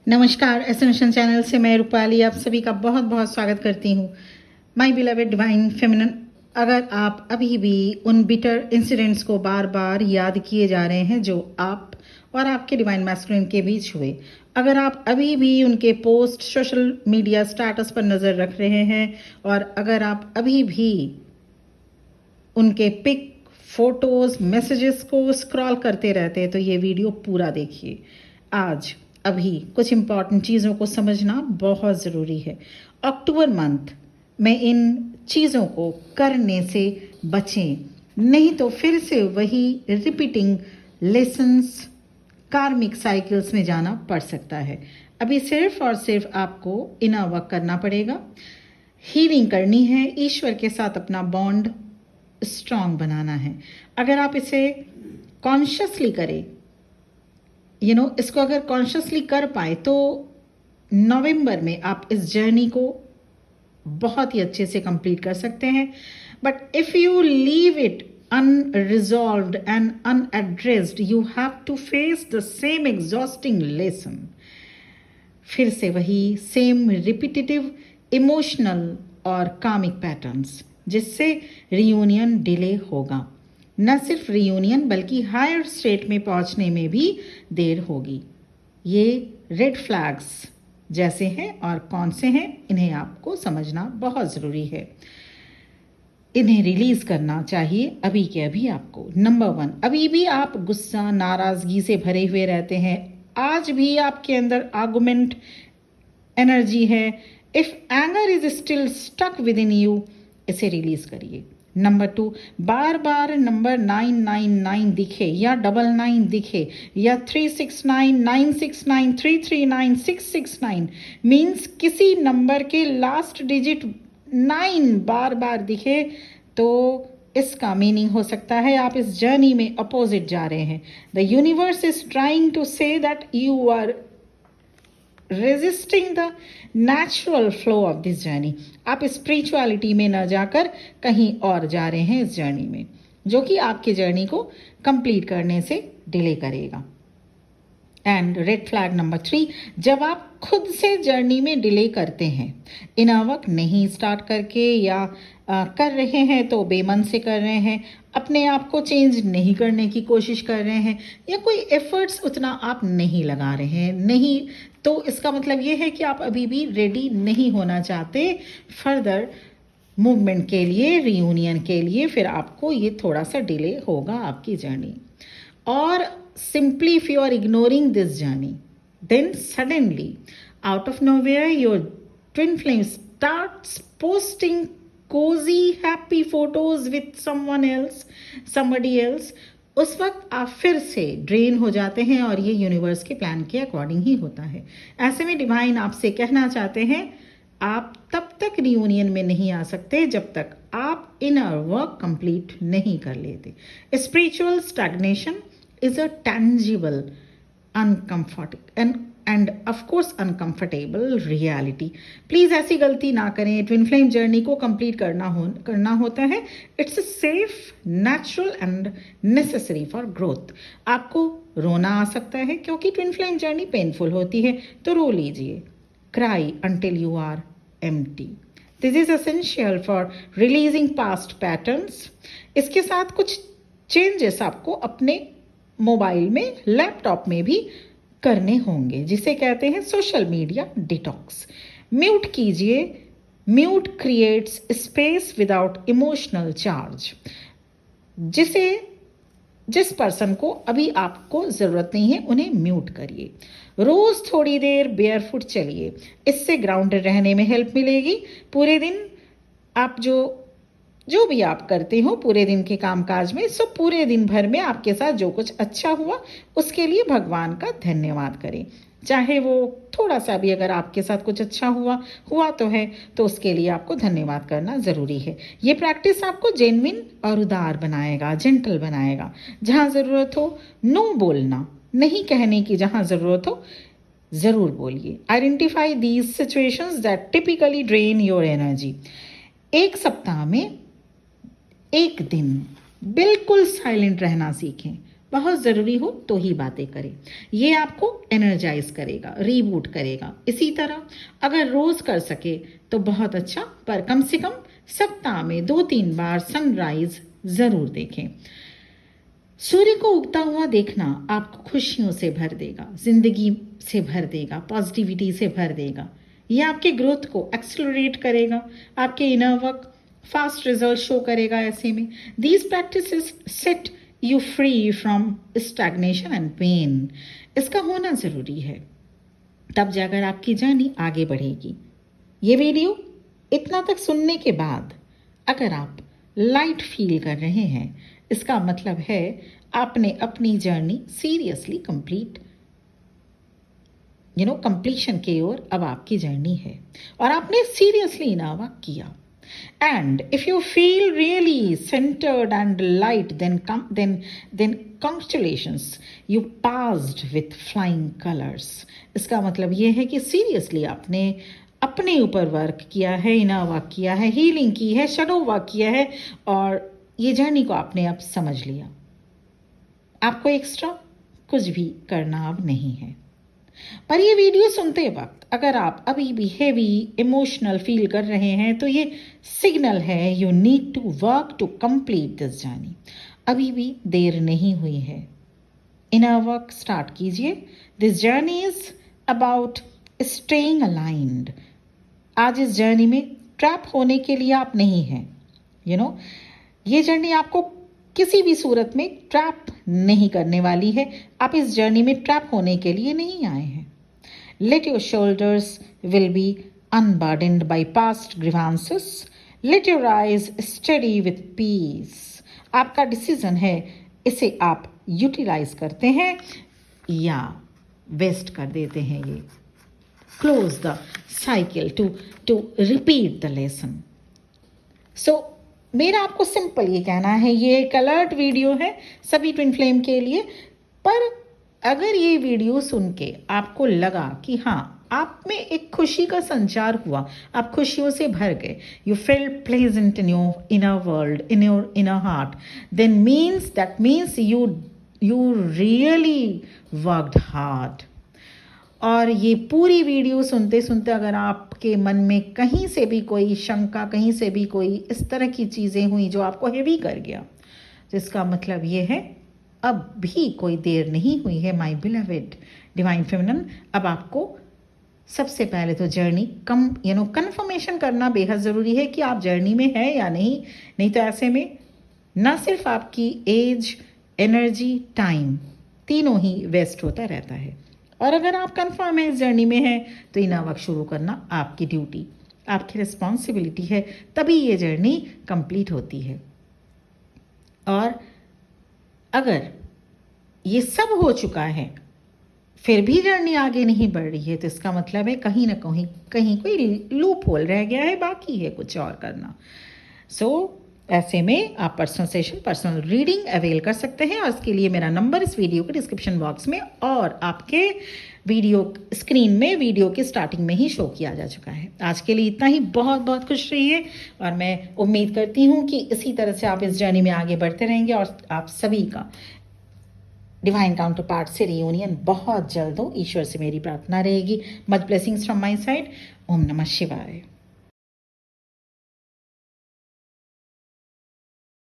नमस्कार, ascension channel से मैं रूपाली आप सभी का बहुत बहुत स्वागत करती हूँ। माय बिलवेड डिवाइन फेमिनिन, अगर आप अभी भी उन बिटर इंसिडेंट्स को बार बार याद किए जा रहे हैं जो आप और आपके डिवाइन मैस्कुलिन के बीच हुए, अगर आप अभी भी उनके पोस्ट सोशल मीडिया स्टेटस पर नज़र रख रहे हैं और अगर आप अभी भी उनके पिक, फोटोज़, मैसेजेस को स्क्रॉल करते रहते हैं तो ये वीडियो पूरा देखिए। आज अभी कुछ इम्पॉर्टेंट चीज़ों को समझना बहुत ज़रूरी है। अक्टूबर मंथ में इन चीज़ों को करने से बचें, नहीं तो फिर से वही रिपीटिंग लेसन्स, कार्मिक साइकिल्स में जाना पड़ सकता है। अभी सिर्फ और सिर्फ आपको इनर वर्क करना पड़ेगा, हीलिंग करनी है, ईश्वर के साथ अपना बॉन्ड स्ट्रांग बनाना है। अगर आप इसे कॉन्शियसली करें, इसको अगर कॉन्शियसली कर पाए तो नवंबर में आप इस जर्नी को बहुत ही अच्छे से कंप्लीट कर सकते हैं। But if you leave it unresolved and unaddressed, you have to face the same exhausting lesson. फिर से वही सेम रिपीटेटिव इमोशनल और कामिक पैटर्न्स, जिससे रियूनियन डिले होगा। न सिर्फ रियूनियन बल्कि हायर स्टेट में पहुंचने में भी देर होगी। ये रेड फ्लैग्स जैसे हैं और कौन से हैं, इन्हें आपको समझना बहुत ज़रूरी है। इन्हें रिलीज करना चाहिए अभी के अभी आपको। नंबर 1, अभी भी आप गुस्सा, नाराज़गी से भरे हुए रहते हैं, आज भी आपके अंदर आर्गुमेंट एनर्जी है। If anger is still stuck within you, इसे रिलीज करिए। नंबर 2, बार बार नंबर 999 दिखे या 99 दिखे या 369, 969, 339, 669 मीन्स किसी नंबर के लास्ट डिजिट 9 बार बार दिखे तो इसका मीनिंग हो सकता है आप इस जर्नी में अपोजिट जा रहे हैं। The universe is trying to say that you are resisting the natural flow of this journey. आप स्पिरिचुअलिटी में न जाकर कहीं और जा रहे हैं इस जर्नी में, जो कि आपके जर्नी को कंप्लीट करने से डिले करेगा। एंड रेड फ्लैग नंबर 3, जब आप खुद से जर्नी में डिले करते हैं, इनर वर्क नहीं स्टार्ट करके या कर रहे हैं तो बेमन से कर रहे हैं, अपने आप को चेंज नहीं करने की कोशिश कर रहे हैं या कोई एफर्ट्स उतना आप नहीं लगा रहे हैं, नहीं, तो इसका मतलब ये है कि आप अभी भी रेडी नहीं होना चाहते फर्दर मूवमेंट के लिए, रियूनियन के लिए। फिर आपको ये थोड़ा सा डिले होगा आपकी जर्नी। और simply if you are ignoring this journey, then suddenly out of nowhere your twin flame starts posting cozy happy photos with somebody else। उस वक्त आप फिर से ड्रेन हो जाते हैं और ये यूनिवर्स के प्लान के अकॉर्डिंग ही होता है। ऐसे में डिवाइन आपसे कहना चाहते हैं, आप तब तक रियूनियन में नहीं आ सकते जब तक आप इनर वर्क कंप्लीट नहीं कर लेते। Spiritual stagnation is a tangible, and of course uncomfortable reality। Please ऐसी गलती ना करें। ट्विन फ्लेम जर्नी को कंप्लीट करना होता है। It's safe, natural and necessary for growth. आपको रोना आ सकता है क्योंकि ट्विन फ्लेम जर्नी पेनफुल होती है, तो रो लीजिए। Cry until you are empty। This is essential for releasing past patterns. इसके साथ कुछ चेंजेस आपको अपने मोबाइल में, लैपटॉप में भी करने होंगे, जिसे कहते हैं सोशल मीडिया डिटॉक्स। म्यूट कीजिए। Mute creates space without emotional charge. जिस पर्सन को अभी आपको ज़रूरत नहीं है उन्हें म्यूट करिए। रोज़ थोड़ी देर बेयरफुट चलिए, इससे ग्राउंडेड रहने में हेल्प मिलेगी। पूरे दिन आप जो भी आप करते हो पूरे दिन के कामकाज में, सब पूरे दिन भर में आपके साथ जो कुछ अच्छा हुआ उसके लिए भगवान का धन्यवाद करें। चाहे वो थोड़ा सा भी, अगर आपके साथ कुछ अच्छा हुआ तो है, तो उसके लिए आपको धन्यवाद करना ज़रूरी है। ये प्रैक्टिस आपको जेन्युइन और उदार बनाएगा, जेंटल बनाएगा। जहाँ ज़रूरत हो नो बोलना, नहीं कहने की जहाँ ज़रूरत हो ज़रूर बोलिए। Identify these situations that typically drain your energy. एक सप्ताह में एक दिन बिल्कुल साइलेंट रहना सीखें। बहुत ज़रूरी हो तो ही बातें करें। ये आपको एनर्जाइज करेगा, रीबूट करेगा। इसी तरह अगर रोज़ कर सके तो बहुत अच्छा, पर कम से कम सप्ताह में 2-3 बार सनराइज ज़रूर देखें। सूर्य को उगता हुआ देखना आपको खुशियों से भर देगा, जिंदगी से भर देगा, पॉजिटिविटी से भर देगा। ये आपके ग्रोथ को एक्सेलरेट करेगा, आपके inner work fast result show करेगा। ऐसे में these practices set you free from stagnation and pain. इसका होना ज़रूरी है, तब जाकर आपकी जर्नी आगे बढ़ेगी। ये वीडियो इतना तक सुनने के बाद अगर आप लाइट फील कर रहे हैं, इसका मतलब है आपने अपनी जर्नी सीरियसली कंप्लीशन की ओर अब आपकी जर्नी है और आपने सीरियसली इनावा किया। And if you feel really centered and light, then congratulations, you passed with flying colors. इसका मतलब ये है कि सीरियसली आपने अपने ऊपर वर्क किया है, इनर वर्क किया है, हीलिंग की है, शैडो वर्क किया है और ये जर्नी को आपने अब समझ लिया। आपको एक्स्ट्रा कुछ भी करना अब नहीं है। पर ये वीडियो सुनते वक्त अगर आप अभी भी हेवी इमोशनल फील कर रहे हैं तो ये सिग्नल है you need to work to complete this journey. अभी भी देर नहीं हुई है, इनर वर्क स्टार्ट कीजिए। This journey is about staying aligned. आज इस जर्नी में ट्रैप होने के लिए आप नहीं हैं। ये जर्नी आपको किसी भी सूरत में ट्रैप नहीं करने वाली है। आप इस जर्नी में ट्रैप होने के लिए नहीं आए हैं। Let your shoulders will be unburdened by past grievances. Let your eyes study with peace. आपका डिसीजन है, इसे आप यूटिलाइज करते हैं या वेस्ट कर देते हैं। ये close the cycle to repeat the lesson. So मेरा आपको सिंपल ये कहना है, ये एक अलर्ट वीडियो है सभी ट्विन फ्लेम के लिए। पर अगर ये वीडियो सुन के आपको लगा कि हाँ, आप में एक खुशी का संचार हुआ, आप खुशियों से भर गए, you feel pleasant in your inner world, in your inner heart, then that means you really worked hard. और ये पूरी वीडियो सुनते सुनते अगर आपके मन में कहीं से भी कोई शंका, कहीं से भी कोई इस तरह की चीज़ें हुई जो आपको हेवी कर गया, जिसका मतलब ये है अब भी कोई देर नहीं हुई है माय बिलवेड डिवाइन फेमिनिन। अब आपको सबसे पहले तो जर्नी कंफर्मेशन करना बेहद ज़रूरी है कि आप जर्नी में है या नहीं तो ऐसे में ना सिर्फ आपकी एज, एनर्जी, टाइम तीनों ही वेस्ट होता रहता है। और अगर आप कंफर्म है इस जर्नी में है तो इनर वर्क शुरू करना आपकी ड्यूटी, आपकी रिस्पॉन्सिबिलिटी है, तभी ये जर्नी कंप्लीट होती है। और अगर ये सब हो चुका है फिर भी जर्नी आगे नहीं बढ़ रही है तो इसका मतलब है कहीं ना कहीं कोई लूप होल रह गया है, बाकी है कुछ और करना। ऐसे में आप personal session, personal reading avail कर सकते हैं और इसके लिए मेरा नंबर इस वीडियो के डिस्क्रिप्शन बॉक्स में और आपके वीडियो स्क्रीन में वीडियो के स्टार्टिंग में ही शो किया जा चुका है। आज के लिए इतना ही। बहुत बहुत खुश रहिए और मैं उम्मीद करती हूँ कि इसी तरह से आप इस जर्नी में आगे बढ़ते रहेंगे और आप सभी का डिवाइन काउंटर पार्ट से रियूनियन बहुत जल्द हो। ईश्वर से मेरी प्रार्थना रहेगी। Much blessings from my side. ओम नमः शिवाय।